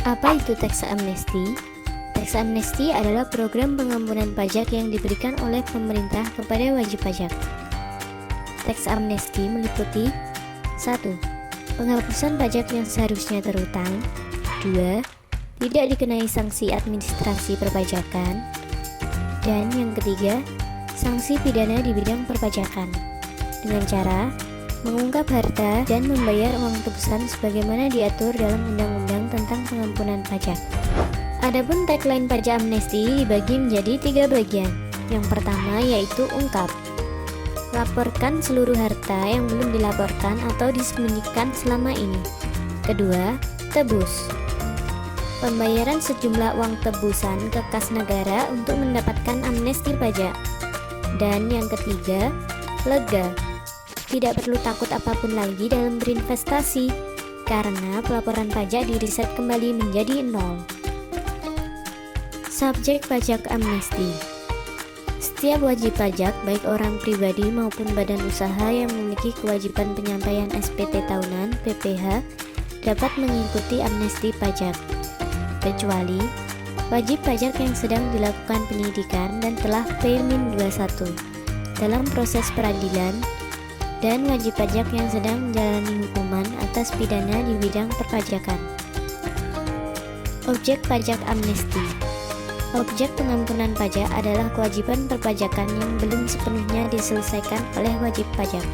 Apa itu teks amnesti? Teks amnesti adalah program pengampunan pajak yang diberikan oleh pemerintah kepada wajib pajak. Teks amnesti meliputi 1. Penghapusan pajak yang seharusnya terutang. 2. Tidak dikenai sanksi administrasi perpajakan. Dan yang ketiga, sanksi pidana di bidang perpajakan dengan cara mengungkap harta dan membayar uang tebusan sebagaimana diatur dalam Undang-Undang tentang Pengampunan Pajak. Adapun tagline pajak amnesti dibagi menjadi 3 bagian. Yang pertama yaitu ungkap. Laporkan seluruh harta yang belum dilaporkan atau disembunyikan selama ini. Kedua, tebus. Pembayaran sejumlah uang tebusan ke kas negara untuk mendapatkan amnesti pajak. Dan yang ketiga, lega. Tidak perlu takut apapun lagi dalam berinvestasi, karena pelaporan pajak diriset kembali menjadi 0. Subjek pajak amnesti. Setiap wajib pajak, baik orang pribadi maupun badan usaha yang memiliki kewajiban penyampaian SPT tahunan (PPh), dapat mengikuti amnesti pajak, kecuali wajib pajak yang sedang dilakukan penyidikan dan telah P-21 dalam proses peradilan, dan wajib pajak yang sedang menjalani hukuman atas pidana di bidang perpajakan. Objek pajak amnesti. Objek pengampunan pajak adalah kewajiban perpajakan yang belum sepenuhnya diselesaikan oleh wajib pajak,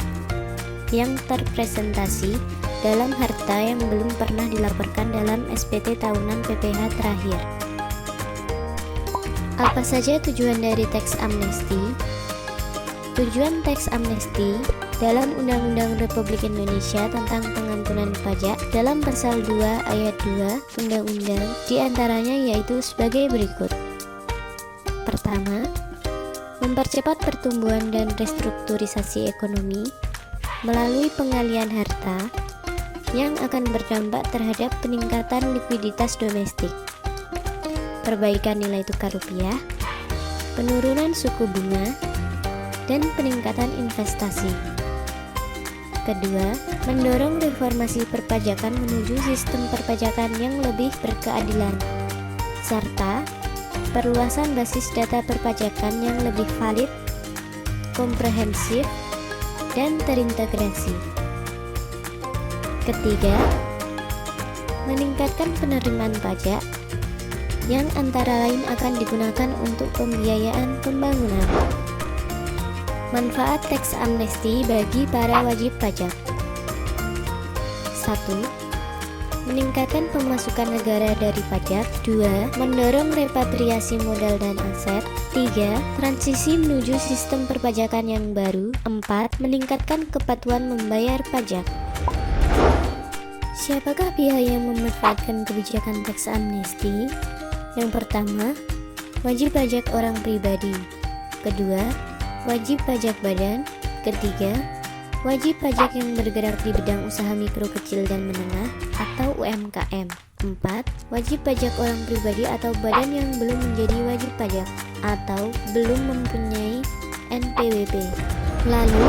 yang terpresentasi dalam harta yang belum pernah dilaporkan dalam SPT tahunan PPh terakhir. Apa saja tujuan dari teks amnesti? Tujuan teks amnesti dalam Undang-Undang Republik Indonesia tentang Pengampunan Pajak dalam Pasal 2 Ayat 2 Undang-Undang diantaranya yaitu sebagai berikut. Pertama, mempercepat pertumbuhan dan restrukturisasi ekonomi melalui pengalian harta yang akan berdampak terhadap peningkatan likuiditas domestik, perbaikan nilai tukar rupiah, penurunan suku bunga, dan peningkatan investasi. Kedua, mendorong reformasi perpajakan menuju sistem perpajakan yang lebih berkeadilan, serta perluasan basis data perpajakan yang lebih valid, komprehensif, dan terintegrasi. Ketiga, meningkatkan penerimaan pajak yang antara lain akan digunakan untuk pembiayaan pembangunan. Manfaat teks amnesti bagi para wajib pajak. 1. Meningkatkan pemasukan negara dari pajak. 2. Mendorong repatriasi modal dan aset. 3. Transisi menuju sistem perpajakan yang baru. 4. Meningkatkan kepatuhan membayar pajak. Siapakah pihak yang memanfaatkan kebijakan teks amnesti? Yang pertama, wajib pajak orang pribadi. Kedua, wajib pajak badan. Ketiga, wajib pajak yang bergerak di bidang usaha mikro, kecil, dan menengah atau UMKM. 4. Wajib pajak orang pribadi atau badan yang belum menjadi wajib pajak atau belum mempunyai NPWP. Lalu,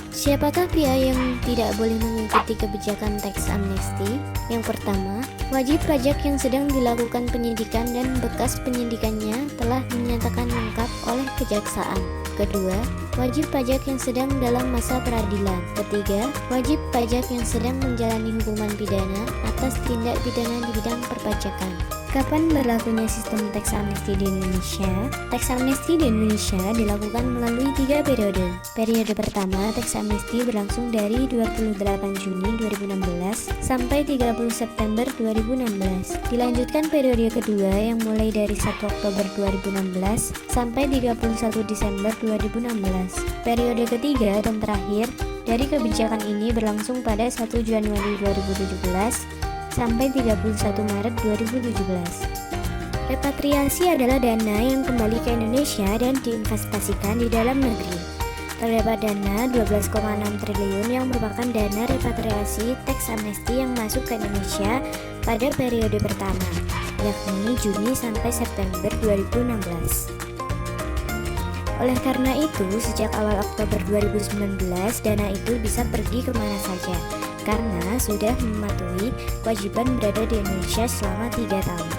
siapakah pihak yang tidak boleh mengikuti kebijakan teks amnesti? Yang pertama, wajib pajak yang sedang dilakukan penyidikan dan bekas penyidikannya telah dinyatakan lengkap oleh kejaksaan. Kedua, wajib pajak yang sedang dalam masa peradilan. Ketiga, wajib pajak yang sedang menjalani hukuman pidana atas tindak pidana di bidang perpajakan. Kapan berlakunya sistem teks amnesti di Indonesia? Teks amnesti di Indonesia dilakukan melalui 3 periode. Periode pertama, teks amnesti berlangsung dari 28 Juni 2016 sampai 30 September 2016. Dilanjutkan periode kedua yang mulai dari 1 Oktober 2016 sampai 31 Desember 2016. Periode ketiga dan terakhir dari kebijakan ini berlangsung pada 1 Januari 2017 sampai 31 Maret 2017. Repatriasi adalah dana yang kembali ke Indonesia dan diinvestasikan di dalam negeri. Terdapat dana 12,6 triliun yang merupakan dana repatriasi teks amnesti yang masuk ke Indonesia pada periode pertama, yakni Juni sampai September 2016. Oleh karena itu, sejak awal Oktober 2019, dana itu bisa pergi kemana saja, karena sudah mematuhi kewajiban berada di Indonesia selama 3 tahun.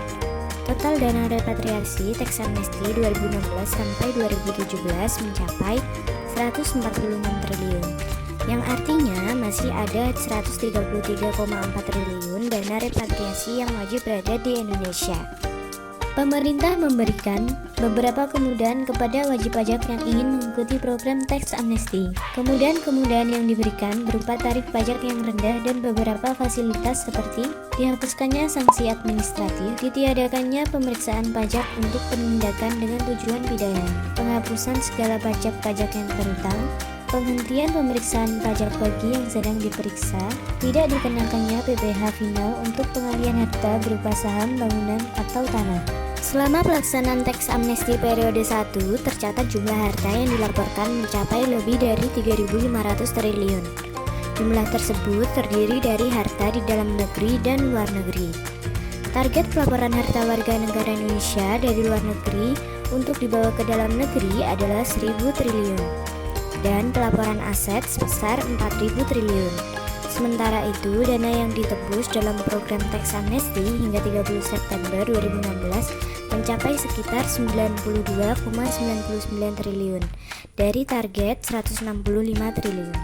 Total dana repatriasi teks amnesti 2016 sampai 2017 mencapai 146 triliun, yang artinya masih ada 133,4 triliun dana repatriasi yang wajib berada di Indonesia. Pemerintah memberikan beberapa kemudahan kepada wajib pajak yang ingin mengikuti program teks amnesti. Kemudahan yang diberikan berupa tarif pajak yang rendah dan beberapa fasilitas seperti dihapuskannya sanksi administratif, ditiadakannya pemeriksaan pajak untuk penindakan dengan tujuan pidana, penghapusan segala pajak-pajak yang terutang, penghentian pemeriksaan pajak bagi yang sedang diperiksa, tidak dikenakannya PPh final untuk pengalihan harta berupa saham, bangunan, atau tanah. Selama pelaksanaan teks amnesti periode 1, tercatat jumlah harta yang dilaporkan mencapai lebih dari 3.500 triliun. Jumlah tersebut terdiri dari harta di dalam negeri dan luar negeri. Target pelaporan harta warga negara Indonesia dari luar negeri untuk dibawa ke dalam negeri adalah 1.000 triliun. Dan pelaporan aset sebesar 4.000 triliun. Sementara itu, dana yang ditebus dalam program teks amnesti hingga 30 September 2016 mencapai sekitar 92,99 triliun dari target 165 triliun.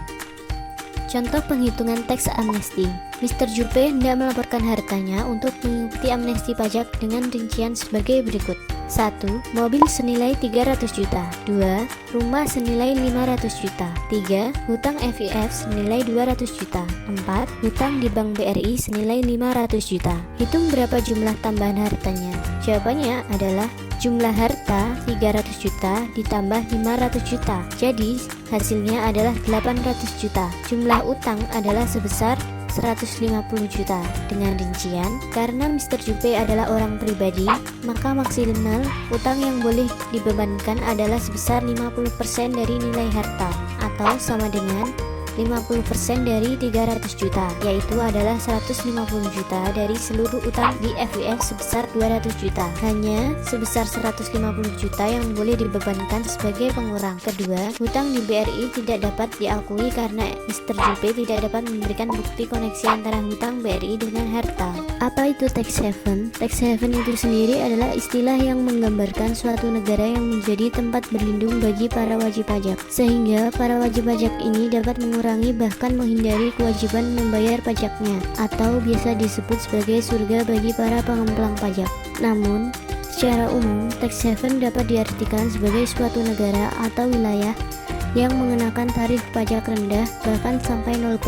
Contoh penghitungan teks amnesti. Mr. Juppe hendak melaporkan hartanya untuk mengikuti amnesti pajak dengan rincian sebagai berikut. 1. Mobil senilai 300 juta. 2. Rumah senilai 500 juta. 3. Hutang FIF senilai 200 juta. 4. Hutang di Bank BRI senilai 500 juta. Hitung berapa jumlah tambahan hartanya. Jawabannya adalah jumlah harta 300 juta ditambah 500 juta. Jadi hasilnya adalah 800 juta. Jumlah utang adalah sebesar 150 juta. Dengan rincian, karena Mr. Juppe adalah orang pribadi, maka maksimal utang yang boleh dibebankan adalah sebesar 50% dari nilai harta, atau sama dengan 50% dari 300 juta, yaitu adalah 150 juta dari seluruh utang di FIF sebesar 200 juta. Hanya sebesar 150 juta yang boleh dibebankan sebagai pengurang. Kedua, hutang di BRI tidak dapat diakui karena Mr. Juppe tidak dapat memberikan bukti koneksi antara hutang BRI dengan harta. Apa itu tax haven? Tax haven itu sendiri adalah istilah yang menggambarkan suatu negara yang menjadi tempat berlindung bagi para wajib pajak, sehingga para wajib pajak ini dapat mengurangi bahkan menghindari kewajiban membayar pajaknya, atau biasa disebut sebagai surga bagi para pengemplang pajak. Namun, secara umum, tax haven dapat diartikan sebagai suatu negara atau wilayah yang mengenakan tarif pajak rendah bahkan sampai 0%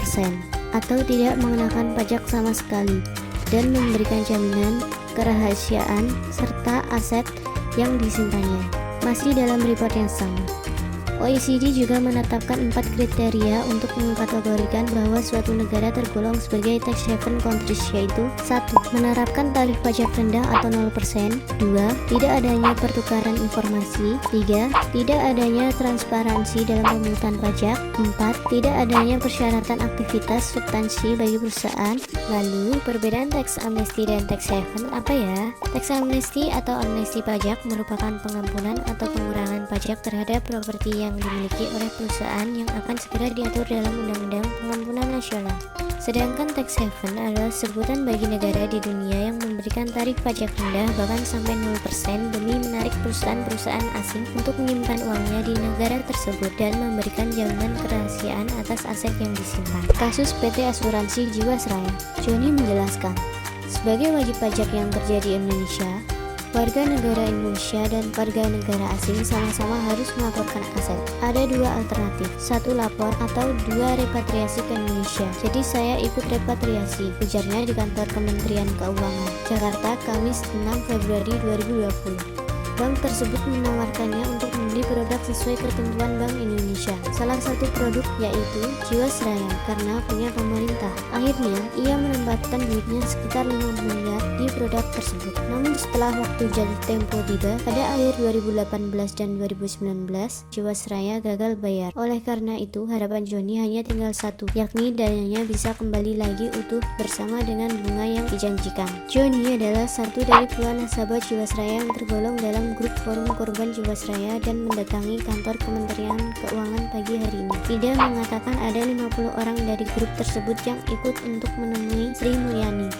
atau tidak mengenakan pajak sama sekali, dan memberikan jaminan kerahasiaan serta aset yang disimpannya. Masih dalam report yang sama, OECD juga menetapkan 4 kriteria untuk mengkategorikan bahwa suatu negara tergolong sebagai tax haven countries, yaitu 1. Menerapkan tarif pajak rendah atau 0%. 2. Tidak adanya pertukaran informasi. 3. Tidak adanya transparansi dalam pemungutan pajak. 4. Tidak adanya persyaratan aktivitas substansi bagi perusahaan. Lalu, perbedaan tax amnesty dan tax haven apa ya? Tax amnesty atau amnesti pajak merupakan pengampunan atau pengurangan pajak terhadap properti yang dimiliki oleh perusahaan yang akan segera diatur dalam Undang-Undang Pengampunan Nasional. Sedangkan tax haven adalah sebutan bagi negara di dunia yang memberikan tarif pajak rendah bahkan sampai 0% demi menarik perusahaan-perusahaan asing untuk menyimpan uangnya di negara tersebut dan memberikan jaminan kerahasiaan atas aset yang disimpan. Kasus PT Asuransi Jiwasraya. Joni menjelaskan, sebagai wajib pajak yang kerja di Indonesia, warga negara Indonesia dan warga negara asing sama-sama harus melaporkan aset. Ada 2 alternatif, 1 lapor atau 2 repatriasi ke Indonesia. Jadi saya ikut repatriasi, ujarnya di kantor Kementerian Keuangan, Jakarta, Kamis 6 Februari 2020. Bank tersebut menawarkannya untuk membeli produk sesuai ketentuan Bank Indonesia. Salah satu produk yaitu Jiwasraya karena punya pemerintah. Akhirnya, ia menempatkan duitnya sekitar 5 miliar di produk tersebut. Namun setelah waktu jatuh tempo tiba, pada akhir 2018 dan 2019, Jiwasraya gagal bayar. Oleh karena itu, harapan Joni hanya tinggal satu, yakni dananya bisa kembali lagi utuh bersama dengan bunga yang dijanjikan. Joni adalah satu dari puluhan nasabah Jiwasraya yang tergolong dalam grup forum korban Jiwasraya dan mendatangi kantor Kementerian Keuangan pagi hari ini. Ida mengatakan ada 50 orang dari grup tersebut yang ikut untuk menemui Sri Mulyani.